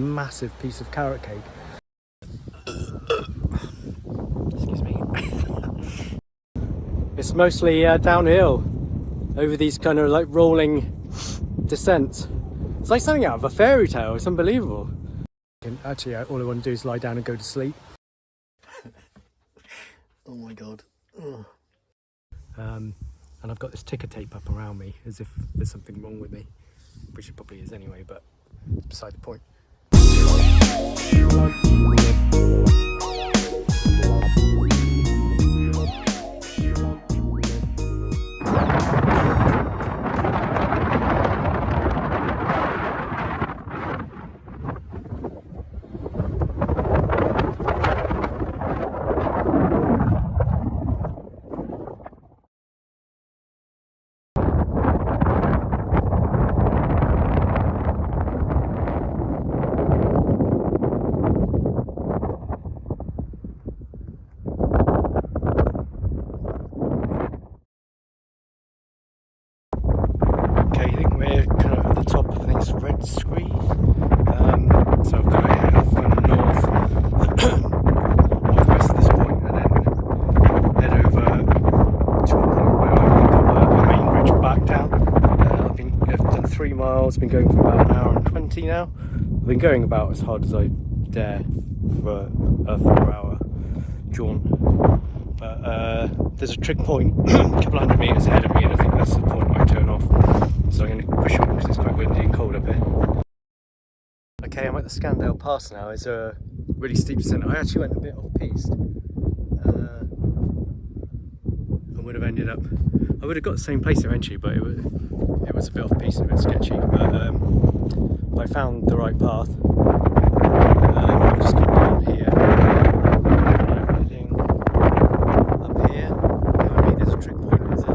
Massive piece of carrot cake. Excuse me. It's mostly downhill over these kind of like rolling descents. It's like something out of a fairy tale. It's unbelievable. And actually, all I want to do is lie down and go to sleep. Oh my god. And I've got this ticker tape up around me as if there's something wrong with me, which it probably is anyway, but it's beside the point. Red scree, so I've got to head off north northwest at this point, and then head over to a point where I think of a main bridge back down. I've done 3 miles, been going for about an hour and 20 now. I've been going about as hard as I dare for a 4-hour jaunt, but there's a trick point a couple hundred metres ahead of me, and I think that's the point where I turn off. So I'm going to push on because it's quite windy and cold up here. Okay, I'm at the Scandale Pass now. It's a really steep descent. I actually went a bit off-piste. I would have ended up... I would have got the same place eventually, but it was a bit off-piste and a bit sketchy. But I found the right path. I've just come down here. I'm heading up here. Behind me there's a trick point. There's a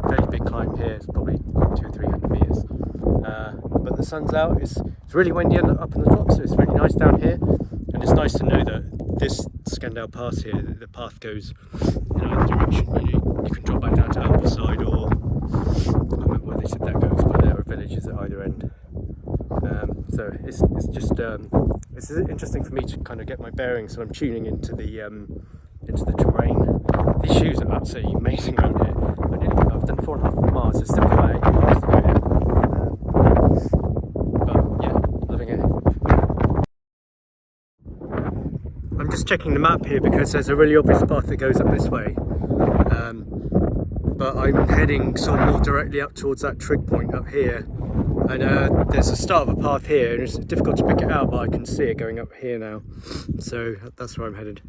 fairly big climb here. It's probably 200-300 metres, but the sun's out. It's really windy up in the top, so it's really nice down here, and it's nice to know that this Scandale Pass here, the path goes in either direction. You can drop back down to Ambleside, or I can't remember where they said that goes, but there are villages at either end. So it's just it's interesting for me to kind of get my bearings, so I'm tuning into the terrain. These shoes are absolutely amazing around here. I've done 4.5 miles, there's still about 8 miles to go here. But yeah, loving it. I'm just checking the map here because there's a really obvious path that goes up this way. But I'm heading sort of more directly up towards that trig point up here. And there's a start of a path here, and it's difficult to pick it out, but I can see it going up here now. So that's where I'm headed.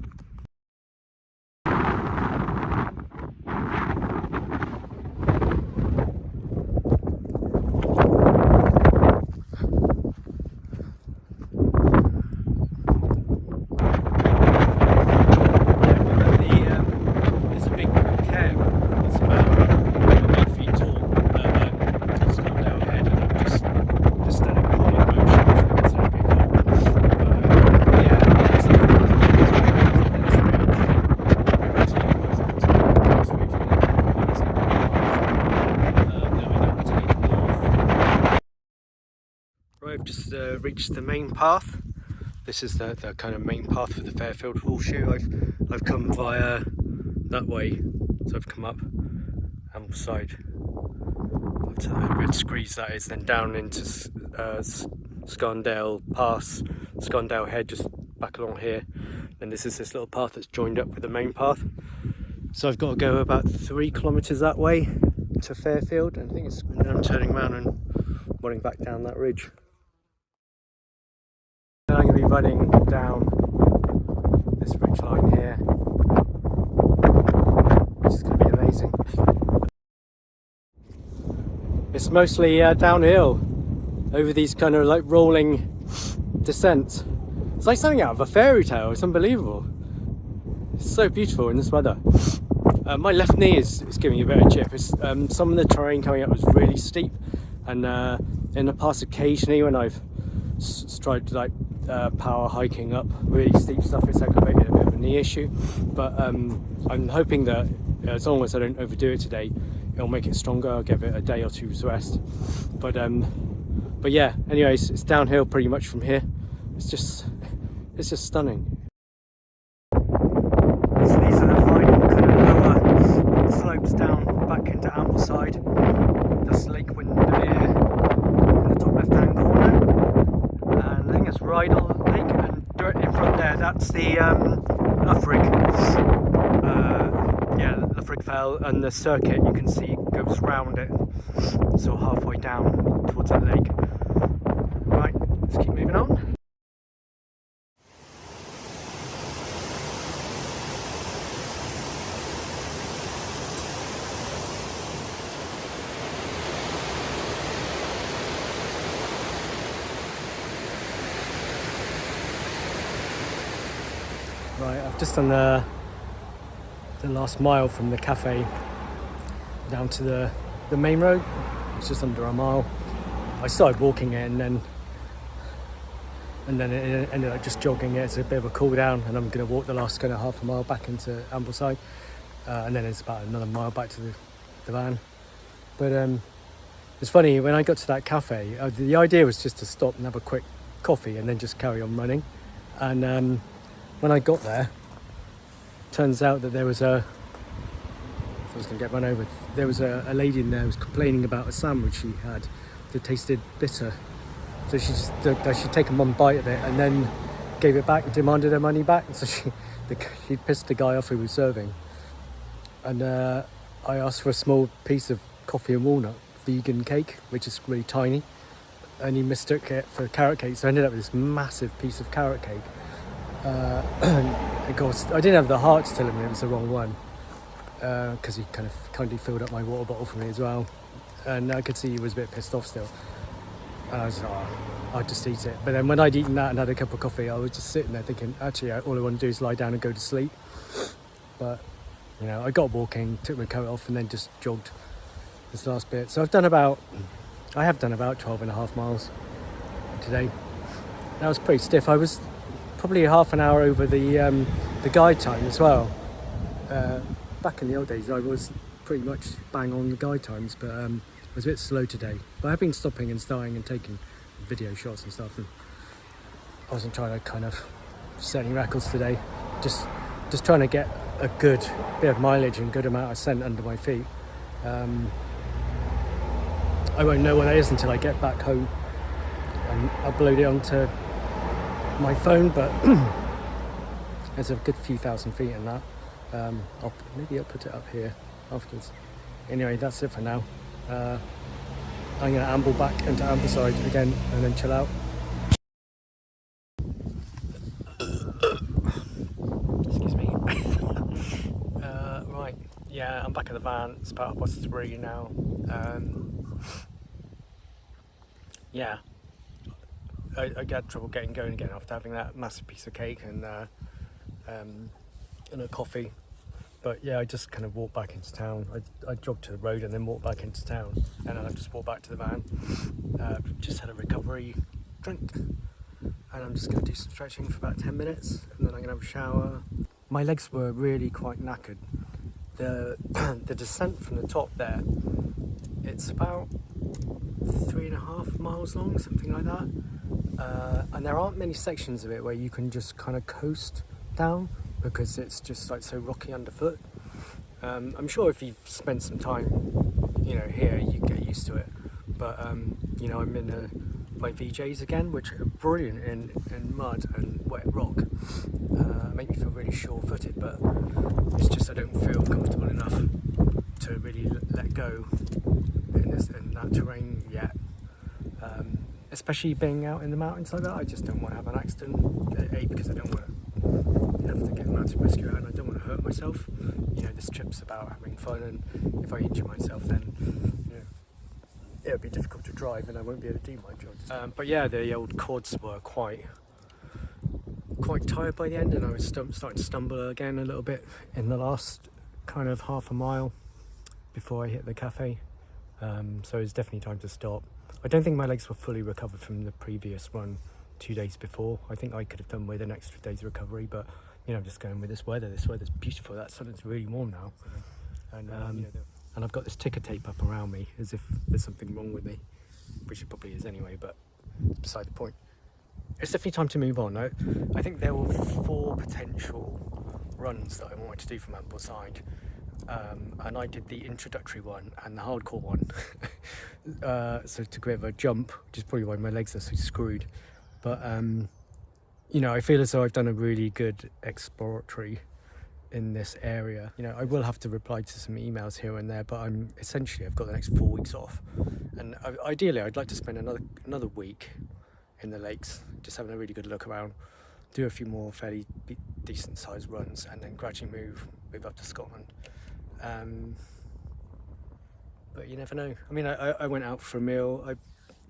I've just reached the main path. This is the kind of main path for the Fairfield Horseshoe. I've come via that way, so I've come up Ambleside up to the Red Screes, that is, then down into Scandale Pass, Scandale Head, just back along here. And this is this little path that's joined up with the main path. So I've got to go about 3 kilometres that way to Fairfield, and I think it's, I'm turning around and running back down that ridge. And I'm going to be running down this ridge line here, which is going to be amazing. It's mostly downhill over these kind of like rolling descents. It's like something out of a fairy tale. It's unbelievable. It's so beautiful in this weather. My left knee is giving me a bit of a chip. Some of the terrain coming up was really steep, and in the past occasionally when I've tried to like power hiking up really steep stuff, it's aggravated a bit of a knee issue. But I'm hoping that as long as I don't overdo it today, it'll make it stronger. I'll give it a day or two's rest. But yeah, anyways, it's downhill pretty much from here. It's just stunning. So these are the final kind of lower slopes down back into Ambleside. That's Lake Windermere in the top left hand corner, and I think it's Rydal Lake, and directly in front there that's the Luffrig. Luffrig Fell, and the circuit you can see goes round it, so halfway down towards that lake. Right, let's keep moving on. Right, I've just done the last mile from the cafe down to the main road. It's just under a mile. I started walking it and then it ended up just jogging it. It's a bit of a cool down, and I'm going to walk the last kind of half a mile back into Ambleside, and then it's about another mile back to the van. But it's funny, when I got to that cafe, the idea was just to stop and have a quick coffee and then just carry on running. And when I got there, turns out that there was I was going to get run over. There was a lady in there who was complaining about a sandwich she had that tasted bitter. So she'd taken one bite of it and then gave it back and demanded her money back. And so she pissed the guy off who was serving. And I asked for a small piece of coffee and walnut vegan cake, which is really tiny. And he mistook it for carrot cake. So I ended up with this massive piece of carrot cake. Of course, I didn't have the heart to tell him it was the wrong one, because he kind of kindly filled up my water bottle for me as well, and I could see he was a bit pissed off still. And I was like, I'd just eat it. But then when I'd eaten that and had a cup of coffee, I was just sitting there thinking, actually, all I want to do is lie down and go to sleep. But I got walking, took my coat off, and then just jogged this last bit. So I have done about 12 and a half miles today. That was pretty stiff. I was probably half an hour over the guide time as well. Back in the old days, I was pretty much bang on the guide times, but I was a bit slow today. But I've been stopping and starting and taking video shots and stuff, and I wasn't trying to kind of set any records today. Just trying to get a good bit of mileage and good amount of scent under my feet. I won't know what that is until I get back home and upload it onto my phone, but there's a good few thousand feet in that. I'll put it up here afterwards. Anyway, that's it for now. I'm going to amble back into Ambleside again and then chill out. Excuse me. Right, yeah, I'm back in the van. It's about 3:30 now. Yeah, I had trouble getting going again after having that massive piece of cake and a coffee. But yeah, I just kind of walked back into town. I jogged to the road and then walked back into town, and then I just walked back to the van. Just had a recovery drink, and I'm just going to do some stretching for about 10 minutes, and then I'm going to have a shower. My legs were really quite knackered. The descent from the top there, it's about 3.5 miles long, something like that. And there aren't many sections of it where you can just kind of coast down, because it's just like so rocky underfoot. I'm sure if you've spent some time, here, you get used to it. But I'm in my VJs again, which are brilliant in mud and wet rock. Make me feel really sure-footed, but it's just I don't feel comfortable enough to really let go in that terrain yet. Especially being out in the mountains like that, I just don't want to have an accident. A, because I don't want to have to get a mountain rescue out, and I don't want to hurt myself. This trip's about having fun, and if I injure myself, then it'll be difficult to drive, and I won't be able to do my job. But yeah, the old quads were quite tired by the end, and I was starting to stumble again a little bit in the last kind of half a mile before I hit the cafe. So it's definitely time to stop. I don't think my legs were fully recovered from the previous run 2 days before. I think I could have done with an extra day's recovery, but I'm just going with this weather. This weather's beautiful. That sun's really warm now, and I've got this ticker tape up around me as if there's something wrong with me, which it probably is anyway, but beside the point. it's definitely time to move on. I think there were 4 potential runs that I wanted to do from Ambleside, and I did the introductory one and the hardcore one. So took a bit of a jump, which is probably why my legs are so screwed. But you know, I feel as though I've done a really good exploratory in this area. You know, I will have to reply to some emails here and there, but I've got the next 4 weeks off, and ideally I'd like to spend another week in the lakes, just having a really good look around, do a few more fairly decent sized runs, and then gradually move up to Scotland. But you never know. I mean, I went out for a meal. I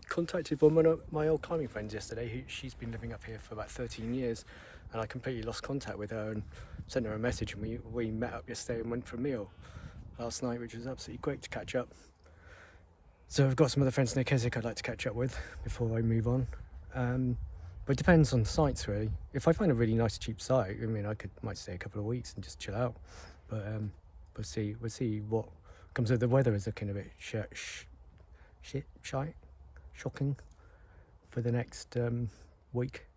contacted one of my old climbing friends yesterday. She's been living up here for about 13 years, and I completely lost contact with her and sent her a message, and we met up yesterday and went for a meal last night, which was absolutely great to catch up. So I've got some other friends near Keswick I'd like to catch up with before I move on. But it depends on the sites, really. If I find a really nice cheap site, I mean, might stay a couple of weeks and just chill out. But we'll see what comes of the weather. Is looking a bit shocking for the next week.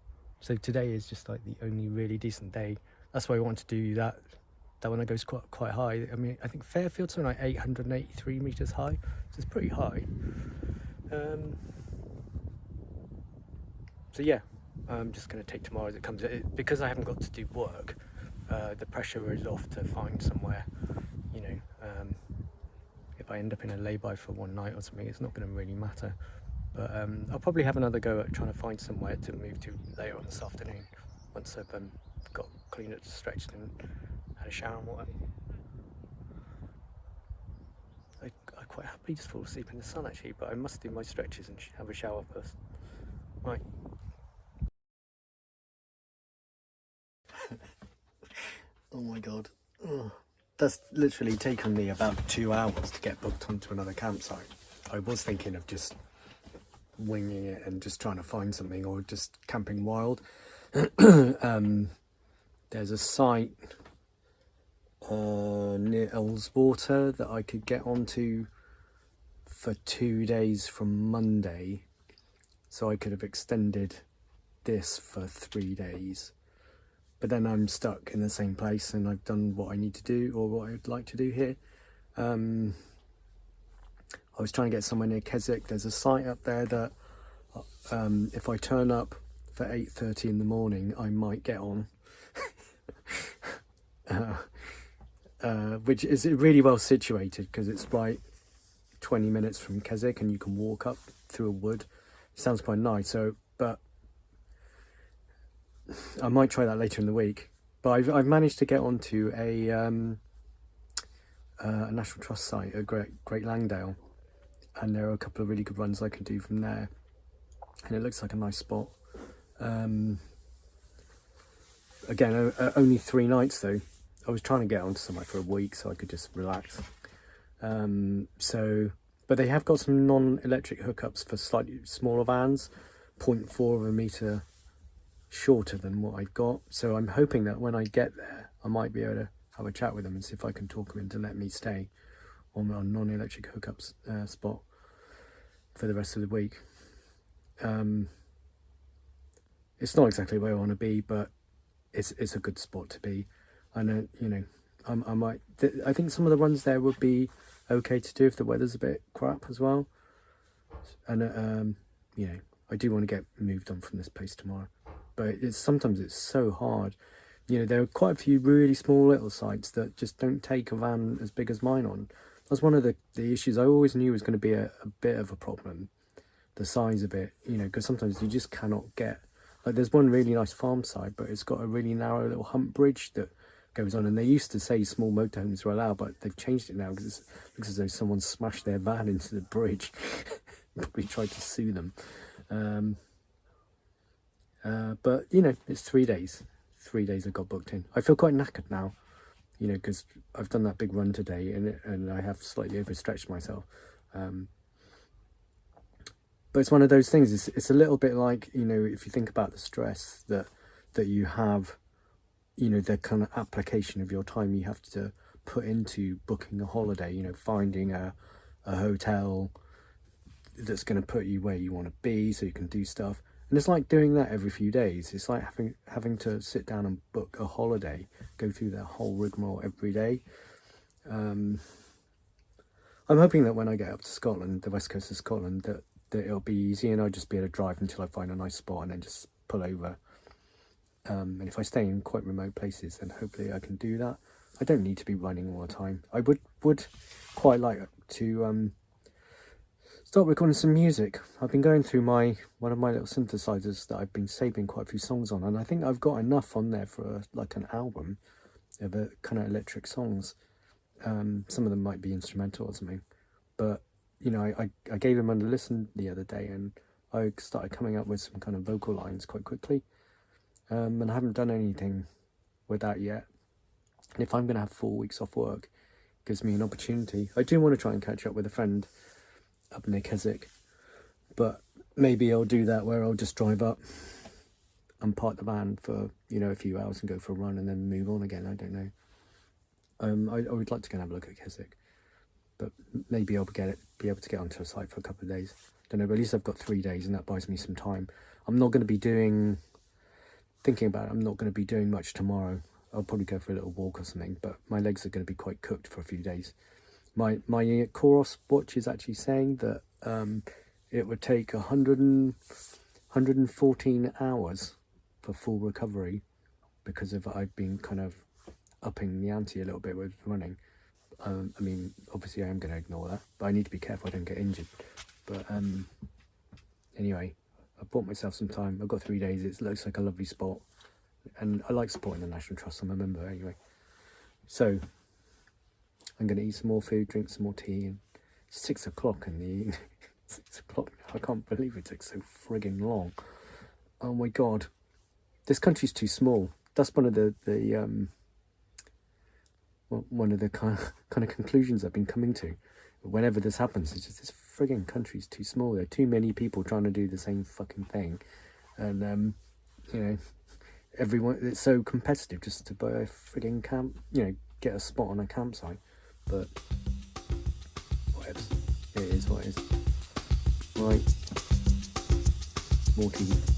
So today is just like the only really decent day. That's why I want to do that one that goes quite high. I mean, I think Fairfield's something like 883 meters high, so it's pretty high. So yeah, I'm just going to take tomorrow as it comes. Because I haven't got to do work, the pressure is off to find somewhere. You know, if I end up in a lay-by for one night or something, it's not going to really matter. But I'll probably have another go at trying to find somewhere to move to later on this afternoon, once I've got cleaned up, stretched and had a shower and whatever. I quite happily just fall asleep in the sun actually, but I must do my stretches and have a shower first. Right. Oh my god. Ugh. That's literally taken me about 2 hours to get booked onto another campsite. I was thinking of just winging it and just trying to find something, or just camping wild. There's a site near Elswater that I could get onto for 2 days from Monday, so I could have extended this for 3 days. But then I'm stuck in the same place, and I've done what I need to do, or what I'd like to do here. I was trying to get somewhere near Keswick. There's a site up there that if I turn up for 8:30 in the morning, I might get on. Which is really well situated, because it's right 20 minutes from Keswick, and you can walk up through a wood. It sounds quite nice. But I might try that later in the week. But I've managed to get onto a National Trust site at Great Langdale, and there are a couple of really good runs I can do from there, and it looks like a nice spot. Again, only 3 nights though. I was trying to get onto somewhere for a week so I could just relax. But they have got some non-electric hookups for slightly smaller vans, 0.4 of a metre shorter than what I've got. So I'm hoping that when I get there, I might be able to have a chat with them and see if I can talk them into letting me stay on a non-electric hookups spot for the rest of the week. It's not exactly where I want to be, but it's a good spot to be. I know, you know, I think some of the runs there would be okay to do if the weather's a bit crap as well. And you know, I do want to get moved on from this place tomorrow, but sometimes it's so hard. You know, there are quite a few really small little sites that just don't take a van as big as mine on. That's one of the issues I always knew was going to be a bit of a problem, the size of it, you know, because sometimes you just cannot get, like there's one really nice farm site, but it's got a really narrow little hump bridge that goes on, and they used to say small motorhomes were allowed, but they've changed it now because it looks as though someone smashed their van into the bridge. Probably tried to sue them. But you know, it's 3 days. 3 days I got booked in. I feel quite knackered now, you know, because I've done that big run today, and I have slightly overstretched myself. But it's one of those things. It's a little bit like, you know, if you think about the stress that you have, you know, the kind of application of your time you have to put into booking a holiday, you know, finding a hotel that's going to put you where you want to be so you can do stuff, And it's like doing that every few days. It's like having to sit down and book a holiday, go through that whole rigmarole every day. I'm hoping that when I get up to Scotland, the west coast of Scotland, that it'll be easy and I'll just be able to drive until I find a nice spot and then just pull over. And if I stay in quite remote places, then hopefully I can do that. I don't need to be running all the time. I would quite like to start recording some music. I've been going through one of my little synthesizers that I've been saving quite a few songs on, and I think I've got enough on there for like an album of kind of electric songs. Some of them might be instrumental or something, but you know, I gave them a listen the other day, and I started coming up with some kind of vocal lines quite quickly. And I haven't done anything with that yet. And if I'm going to have 4 weeks off work, it gives me an opportunity. I do want to try and catch up with a friend up near Keswick, but maybe I'll do that where I'll just drive up and park the van for, you know, a few hours and go for a run and then move on again. I don't know. I would like to go and have a look at Keswick, but maybe I'll be able to get onto a site for a couple of days. Don't know, but at least I've got 3 days and that buys me some time. I'm not going to be thinking about it, I'm not going to be doing much tomorrow. I'll probably go for a little walk or something, but my legs are going to be quite cooked for a few days. My Coros watch is actually saying that it would take 114 hours for full recovery because of I've been kind of upping the ante a little bit with running. I mean, obviously I am going to ignore that, but I need to be careful I don't get injured. But anyway, I bought myself some time. I've got 3 days. It looks like a lovely spot. And I like supporting the National Trust. I'm a member anyway. So I'm going to eat some more food, drink some more tea. And 6 o'clock in the evening. 6 o'clock now. I can't believe it took so frigging long. Oh my God. This country's too small. That's one of the kind of conclusions I've been coming to. Whenever this happens, it's just this frigging country's too small. There are too many people trying to do the same fucking thing, and you know, everyone. It's so competitive just to buy a frigging camp. You know, get a spot on a campsite. But whatever, it is what it is. Right, more tea.